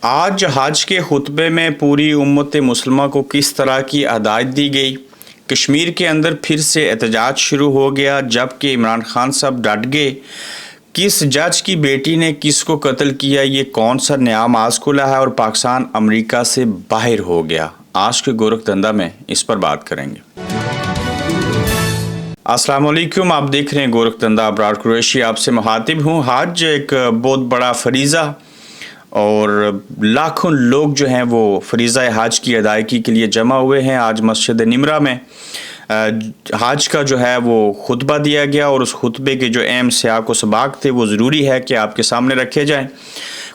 आज हज के खुतबे में पूरी उम्मत मुसलमा को किस तरह की हदायत दी गई। कश्मीर के अंदर फिर से एहतजाज शुरू हो गया जबकि इमरान खान साहब डट गए। किस जज की बेटी ने किसको कत्ल किया, ये कौन सा नया मास खुला है और पाकिस्तान अमेरिका से बाहर हो गया। आज के गोरखधंधा में इस पर बात करेंगे। अस्सलाम वालेकुम, आप देख रहे हैं गोरखधंधा। अबरार कुरैशी आपसे मुखातिब हूँ। हज एक बहुत बड़ा फरीज़ा और लाखों लोग जो हैं वो फरीज़ा हज की अदायगी के लिए जमा हुए हैं। आज मस्जिद निमरा में हज का जो है वो खुतबा दिया गया और उस खुतबे के जो अहम सियाक व सबाक थे वो ज़रूरी है कि आपके सामने रखे जाएं।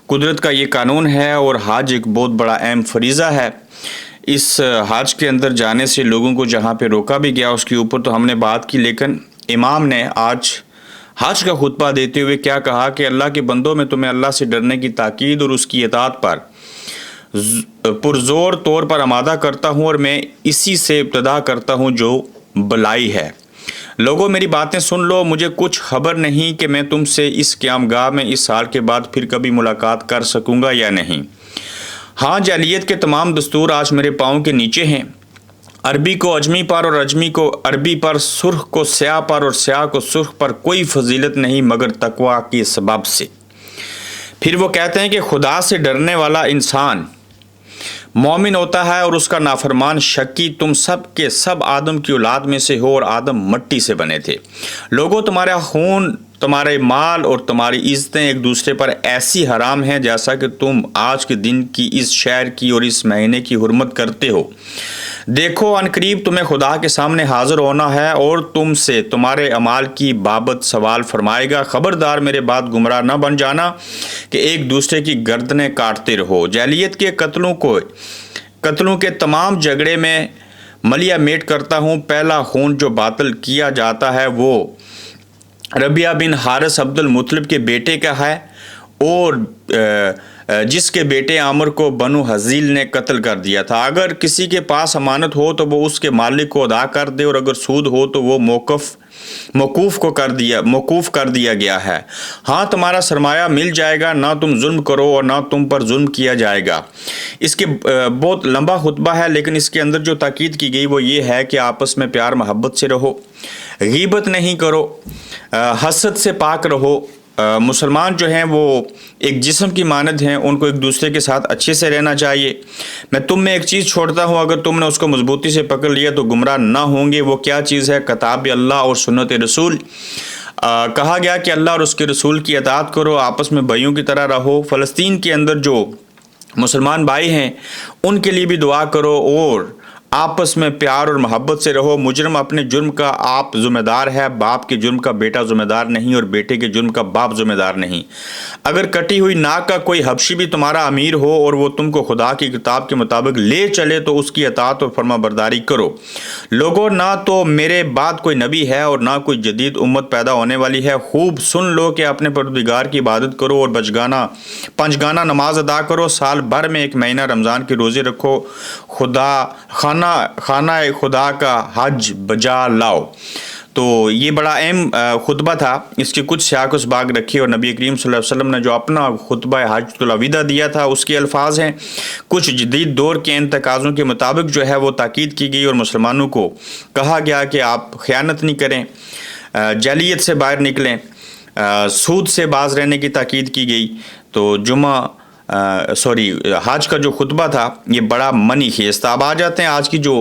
कुदरत का ये कानून है और हज एक बहुत बड़ा अहम फरीज़ा है। इस हज के अंदर जाने से लोगों को जहाँ पे रोका भी गया उसके ऊपर तो हमने बात की, लेकिन इमाम ने आज हज का खुतबा देते हुए क्या कहा कि अल्लाह के बंदों में तुम्हें अल्लाह से डरने की ताकीद और उसकी इताअत पर पुरजोर तौर पर आमादा करता हूँ और मैं इसी से इब्तिदा करता हूँ जो भलाई है। लोगों मेरी बातें सुन लो, मुझे कुछ खबर नहीं कि मैं तुमसे इस क़यामगाह में इस साल के बाद फिर कभी मुलाकात कर सकूँगा या नहीं। हाँ, जालियत के तमाम दस्तूर आज मेरे पाँव के नीचे हैं। अरबी को अजमी पर और अजमी को अरबी पर, सुर्ख को स्याह पर और स्याह को सुर्ख पर कोई फजीलत नहीं मगर तकवा के सबब से। फिर वो कहते हैं कि खुदा से डरने वाला इंसान मोमिन होता है और उसका नाफरमान शक्की। तुम सब के सब आदम की औलाद में से हो और आदम मट्टी से बने थे। लोगों, तुम्हारा खून, तुम्हारे माल और तुम्हारी इज़्ज़तें एक दूसरे पर ऐसी हराम हैं जैसा कि तुम आज के दिन की, इस शहर की और इस महीने की हुर्मत करते हो। देखो, अनकरीब तुम्हें खुदा के सामने हाजिर होना है और तुमसे तुम्हारे अमाल की बाबत सवाल फरमाएगा। खबरदार मेरे बाद गुमराह न बन जाना कि एक दूसरे की गर्दनें काटते रहो। जालियत के कत्लों के तमाम झगड़े में मलिया मेट करता हूँ। पहला खून जो बातिल किया जाता है वो रबिया बिन हारिस अब्दुल मुतलिब के बेटे का है और जिसके बेटे आमर को बनु हजील ने कत्ल कर दिया था। अगर किसी के पास अमानत हो तो वो उसके मालिक को अदा कर दे और अगर सूद हो तो वो मौकूफ़ कर दिया गया है। हाँ, तुम्हारा सरमाया मिल जाएगा, ना तुम जुल्म करो और ना तुम पर जुल्म किया जाएगा। इसके बहुत लंबा खुतबा है लेकिन इसके अंदर जो ताकीद की गई वो ये है कि आपस में प्यार मोहब्बत से रहो, गीबत नहीं करो, हसद से पाक रहो। मुसलमान जो हैं वो एक जिस्म की मानद हैं, उनको एक दूसरे के साथ अच्छे से रहना चाहिए। मैं तुम में एक चीज़ छोड़ता हूँ, अगर तुमने उसको मजबूती से पकड़ लिया तो गुमराह ना होंगे। वो क्या चीज़ है? किताब अल्लाह और सुन्नत रसूल। कहा गया कि अल्लाह और उसके रसूल की अताअत करो, आपस में भाइयों की तरह रहो। फ़लस्तीन के अंदर जो मुसलमान भाई हैं उनके लिए भी दुआ करो और आपस में प्यार और मोहब्बत से रहो। मुजरम अपने जुर्म का आप ज़िम्मेदार है, बाप के जुर्म का बेटा ज़िम्मेदार नहीं और बेटे के जुर्म का बाप ज़िम्मेदार नहीं। अगर कटी हुई नाक का कोई हबशी भी तुम्हारा अमीर हो और वो तुमको खुदा की किताब के मुताबिक ले चले तो उसकी अताअत और फरमाबरदारी करो। लोगों, ना तो मेरे बाद कोई नबी है और ना कोई जदीद उम्मत पैदा होने वाली है। खूब सुन लो कि अपने परवरदिगार की इबादत करो और पंचगाना नमाज अदा करो। साल भर में एक महीना रमज़ान के रोज़े रखो। खाना खुदा का हज बजा लाओ। तो ये बड़ा अहम खुतबा था। इसके कुछ सियाक बाग रखे और नबी करीम सल्लल्लाहु अलैहि वसल्लम ने जो अपना खुतबा हज्जुल विदा दिया था उसके अल्फाज हैं। कुछ जदीद दौर के इन तकाज़ों के मुताबिक जो है वो ताकीद की गई और मुसलमानों को कहा गया कि आप ख़यानत नहीं करें, जालियत से बाहर निकलें, सूद से बाज रहने की ताकीद की गई। तो हज का जो खुतबा था ये बड़ा मनी खेज था। अब आ जाते हैं आज की जो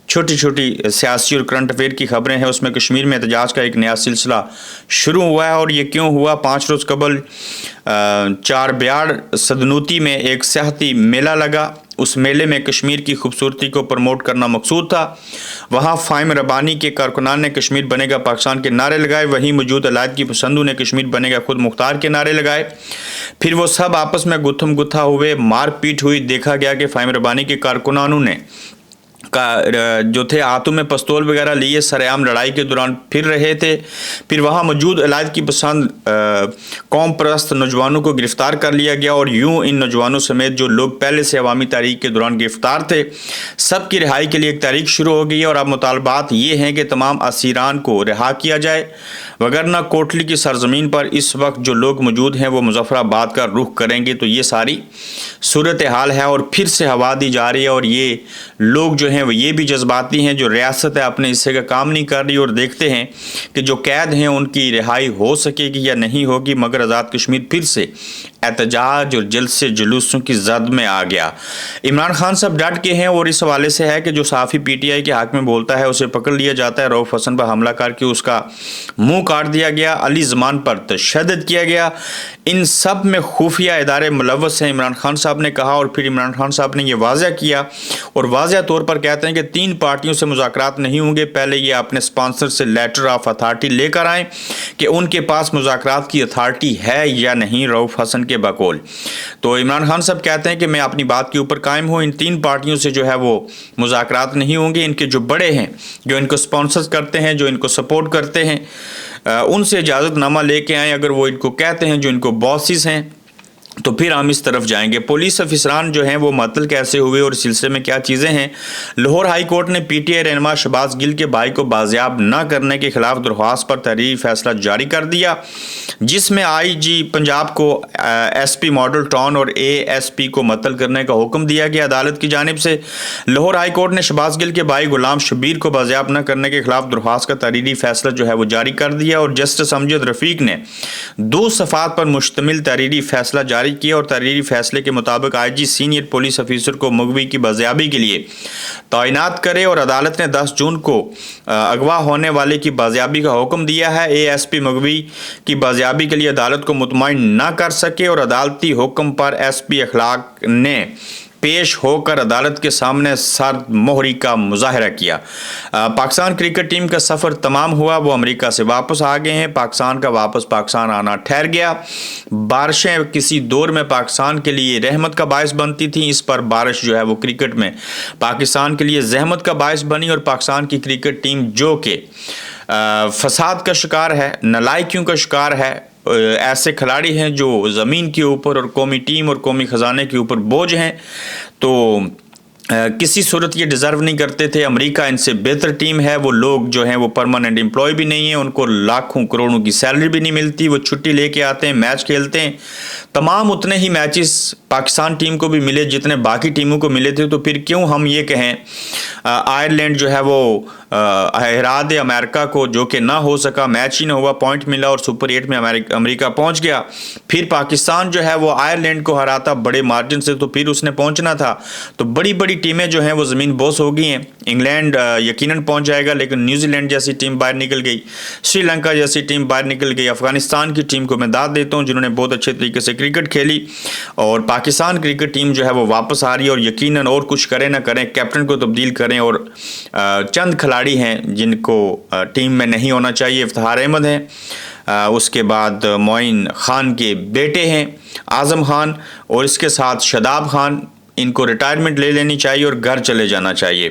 छोटी छोटी सियासी और करंट अफेयर की खबरें हैं। उसमें कश्मीर में एहतजाज का एक नया सिलसिला शुरू हुआ है और ये क्यों हुआ? 5 रोज़ कबल चारबियाड़ सदनूती में एक सियाहती मेला लगा। उस मेले में कश्मीर की खूबसूरती को प्रमोट करना मकसूद था। वहाँ फ़ाहिम रब्बानी के कारकुनान ने कश्मीर बनेगा पाकिस्तान के नारे लगाए। वहीं मौजूद अलायदगी पसंदों ने कश्मीर बनेगा खुद मुख्तार के नारे लगाए। फिर वो सब आपस में गुत्थम गुत्था हुए, मार पीट हुई। देखा गया कि फ़ाहिम रब्बानी के कारकुनानों ने کا جو تھے ہاتھوں میں پستول وغیرہ لیے سرعام لڑائی کے دوران پھر رہے تھے. پھر وہاں موجود علیحدگی پسند قوم پرست نوجوانوں کو گرفتار کر لیا گیا اور یوں ان نوجوانوں سمیت جو لوگ پہلے سے عوامی تحریک کے دوران گرفتار تھے سب کی رہائی کے لیے ایک تحریک شروع ہو گئی ہے. اور اب مطالبات یہ ہیں کہ تمام اسیران کو رہا کیا جائے، وگرنہ کوٹلی کی سرزمین پر اس وقت جو لوگ موجود ہیں وہ مظفر آباد کا رخ کریں گے. تو یہ ساری صورتحال ہے اور پھر سے ہوا دی جا رہی ہے. اور یہ لوگ جو ہیں وہ یہ بھی جذباتی ہیں، جو ریاست ہے اپنے حصے کا کام نہیں کر رہی، اور دیکھتے ہیں کہ جو قید ہیں ان کی رہائی ہو سکے گی یا نہیں ہوگی. مگر آزاد کشمیر پھر سے احتجاج اور جلسے جلوسوں کی زد میں آ گیا. عمران خان صاحب ڈٹ کے ہیں اور اس حوالے سے ہے کہ جو صحافی پی ٹی آئی کے حق میں بولتا ہے اسے پکڑ لیا جاتا ہے. رؤف حسن پر حملہ کر کے اس کا منہ کاٹ دیا گیا، علی زمان پر تشدد کیا گیا. ان سب میں خفیہ ادارے ملوث ہیں، عمران خان صاحب نے کہا. اور پھر عمران خان صاحب نے یہ واضح کیا اور واضح طور پر کہتے ہیں کہ 3 پارٹیوں سے مذاکرات نہیں ہوں گے. پہلے یہ اپنے سپانسر سے لیٹر آف اتھارٹی لے کر آئیں کہ ان کے پاس مذاکرات کی اتھارٹی ہے یا نہیں. رؤف حسن کے بقول تو عمران خان صاحب کہتے ہیں کہ میں اپنی بات کے اوپر قائم ہوں، ان 3 پارٹیوں سے جو ہے وہ مذاکرات نہیں ہوں گے. ان کے جو بڑے ہیں، جو ان کو سپانسر کرتے ہیں، جو ان کو سپورٹ کرتے ہیں، ان سے اجازت نامہ لے کے آئیں. اگر وہ ان کو کہتے ہیں، جو ان کو باسز ہیں، تو پھر ہم اس طرف جائیں گے. پولیس افسران جو ہیں وہ معطل کیسے ہوئے اور اس سلسلے میں کیا چیزیں ہیں؟ لاہور ہائی کورٹ نے پی ٹی آئی رہنما شہباز گل کے بھائی کو بازیاب نہ کرنے کے خلاف درخواست پر تحریری فیصلہ جاری کر دیا، جس میں آئی جی پنجاب کو ایس پی ماڈل ٹاؤن اور اے ایس پی کو معطل کرنے کا حکم دیا گیا. عدالت کی جانب سے لاہور ہائی کورٹ نے شہباز گل کے بھائی غلام شبیر کو بازیاب نہ کرنے کے خلاف درخواست کا تحریری فیصلہ جو ہے وہ جاری کر دیا. اور جسٹس امجد رفیق نے 2 صفحات پر مشتمل تحریری فیصلہ جاری کیا اور تحریری فیصلے کے مطابق آئی جی سینئر پولیس افیسر کو مغوی کی بازیابی کے لیے تعینات کرے. اور عدالت نے 10 جون کو اغوا ہونے والے کی بازیابی کا حکم دیا ہے. اے ایس پی مغوی کی بازیابی کے لیے عدالت کو مطمئن نہ کر سکے اور عدالتی حکم پر ایس پی اخلاق نے پیش ہو کر عدالت کے سامنے سرد مہری کا مظاہرہ کیا. پاکستان کرکٹ ٹیم کا سفر تمام ہوا، وہ امریکہ سے واپس آ گئے ہیں. پاکستان کا واپس پاکستان آنا ٹھہر گیا. بارشیں کسی دور میں پاکستان کے لیے رحمت کا باعث بنتی تھیں، اس پر بارش جو ہے وہ کرکٹ میں پاکستان کے لیے زحمت کا باعث بنی. اور پاکستان کی کرکٹ ٹیم جو کہ فساد کا شکار ہے، نالائکیوں کا شکار ہے، ایسے کھلاڑی ہیں جو زمین کے اوپر اور قومی ٹیم اور قومی خزانے کے اوپر بوجھ ہیں، تو کسی صورت یہ ڈیزرو نہیں کرتے تھے. امریکہ ان سے بہتر ٹیم ہے. وہ لوگ جو ہیں وہ پرماننٹ امپلائی بھی نہیں ہیں، ان کو لاکھوں کروڑوں کی سیلری بھی نہیں ملتی. وہ چھٹی لے کے آتے ہیں، میچ کھیلتے ہیں. تمام اتنے ہی میچز پاکستان ٹیم کو بھی ملے جتنے باقی ٹیموں کو ملے تھے. تو پھر کیوں ہم یہ کہیں آئرلینڈ جو ہے وہ ہرا امریکہ کو، جو کہ نہ ہو سکا، میچ ہی نہ ہوا، پوائنٹ ملا اور سپر 8 میں امریکہ پہنچ گیا. پھر پاکستان جو ہے وہ آئرلینڈ کو ہراتا بڑے مارجن سے، تو پھر اس نے پہنچنا تھا. تو بڑی بڑی ٹیمیں جو ہیں وہ زمین بوس ہو گئی ہیں. انگلینڈ یقیناً پہنچ جائے گا، لیکن نیوزی لینڈ جیسی ٹیم باہر نکل گئی، سری لنکا جیسی ٹیم باہر نکل گئی. افغانستان کی ٹیم کو میں داد دیتا ہوں جنہوں نے بہت اچھے طریقے سے کرکٹ کھیلی. اور پاکستان کرکٹ ٹیم جو ہے وہ واپس آ رہی ہے. اور یقیناً اور کچھ کریں نہ کریں، کیپٹن کو تبدیل کریں. اور چند کھلاڑی ہیں جن کو ٹیم میں نہیں ہونا چاہیے. افتخار احمد ہیں، اس کے بعد معین خان کے بیٹے ہیں اعظم خان، اور اس کے ساتھ شاداب خان. ان کو ریٹائرمنٹ لے لینی چاہیے اور گھر چلے جانا چاہیے.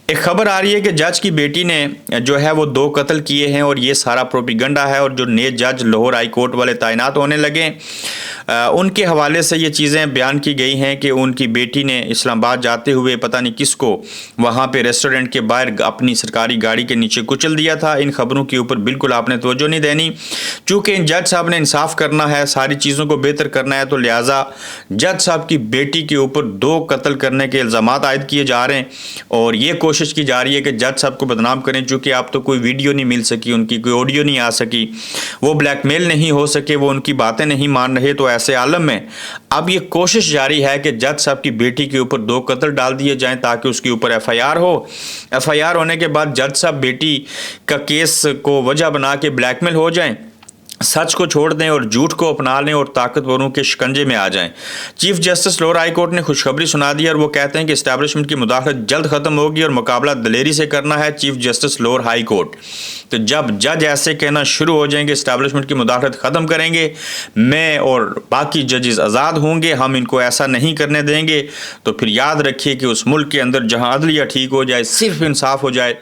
ایک خبر آ رہی ہے کہ جج کی بیٹی نے جو ہے وہ 2 قتل کیے ہیں اور یہ سارا پروپیگنڈا ہے. اور جو نئے جج لاہور ہائی کورٹ والے تعینات ہونے لگے، ان کے حوالے سے یہ چیزیں بیان کی گئی ہیں کہ ان کی بیٹی نے اسلام آباد جاتے ہوئے پتہ نہیں کس کو وہاں پہ ریسٹورنٹ کے باہر اپنی سرکاری گاڑی کے نیچے کچل دیا تھا. ان خبروں کے اوپر بالکل آپ نے توجہ نہیں دینی، چونکہ ان جج صاحب نے انصاف کرنا ہے، ساری چیزوں کو بہتر کرنا ہے. تو لہٰذا جج صاحب کی بیٹی کے اوپر 2 قتل کرنے کے الزامات عائد کیے جا رہے ہیں اور یہ کوشش کی جا رہی ہے کہ جج صاحب کو بدنام کریں. چونکہ آپ تو کوئی ویڈیو نہیں مل سکی، ان کی کوئی آڈیو نہیں آ سکی، وہ بلیک میل نہیں ہو سکے، وہ ان کی باتیں نہیں مان رہے. تو ایسے عالم میں اب یہ کوشش جاری ہے کہ جج صاحب کی بیٹی کے اوپر 2 قتل ڈال دیے جائیں تاکہ اس کے اوپر ایف آئی آر ہو. ایف آئی آر ہونے کے بعد جج صاحب بیٹی کا کیس کو وجہ بنا کے بلیک میل ہو جائیں सच को छोड़ दें और झूठ को अपना लें और ताकतवरों के शिकंजे में आ जाएं। Chief justice Lahore high court ने खुशखबरी सुना दी और वो कहते हैं कि इस्टेब्लिशमेंट की मुदाखलत जल्द ख़त्म होगी और मुकाबला दलेरी से करना है chief justice Lahore high court. तो जब जज ऐसे कहना शुरू हो जाएंगे इस्टेब्लिशमेंट की मुदाखलत ख़त्म करेंगे, मैं और बाकी जजेस आज़ाद होंगे, हम इनको ऐसा नहीं करने देंगे, तो फिर याद रखिए कि उस मुल्क के अंदर जहाँ अदलिया ठीक हो जाए, सिर्फ इंसाफ हो जाए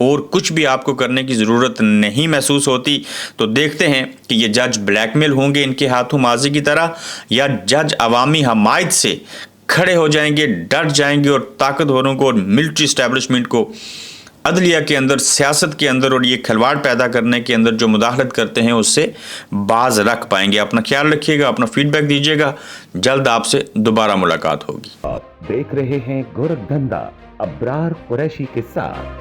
और कुछ भी आपको करने की ज़रूरत नहीं महसूस होती। तो देखते हैं कि ये जज ब्लैकमेल होंगे इनके हाथों माजी की तरह, या जज अवामी हमायत से खड़े हो जाएंगे, डट जाएंगे और ताकतवरों को और मिलिट्री इस्टेब्लिशमेंट को अदलिया के अंदर, सियासत के अंदर और ये खिलवाड़ पैदा करने के अंदर जो मुदाखलत करते हैं उससे बाज रख पाएंगे। अपना ख्याल रखिएगा, अपना फीडबैक दीजिएगा, जल्द आपसे दोबारा मुलाकात होगी। आप देख रहे हैं गोरखधंधा अब्रार कुरैशी के साथ।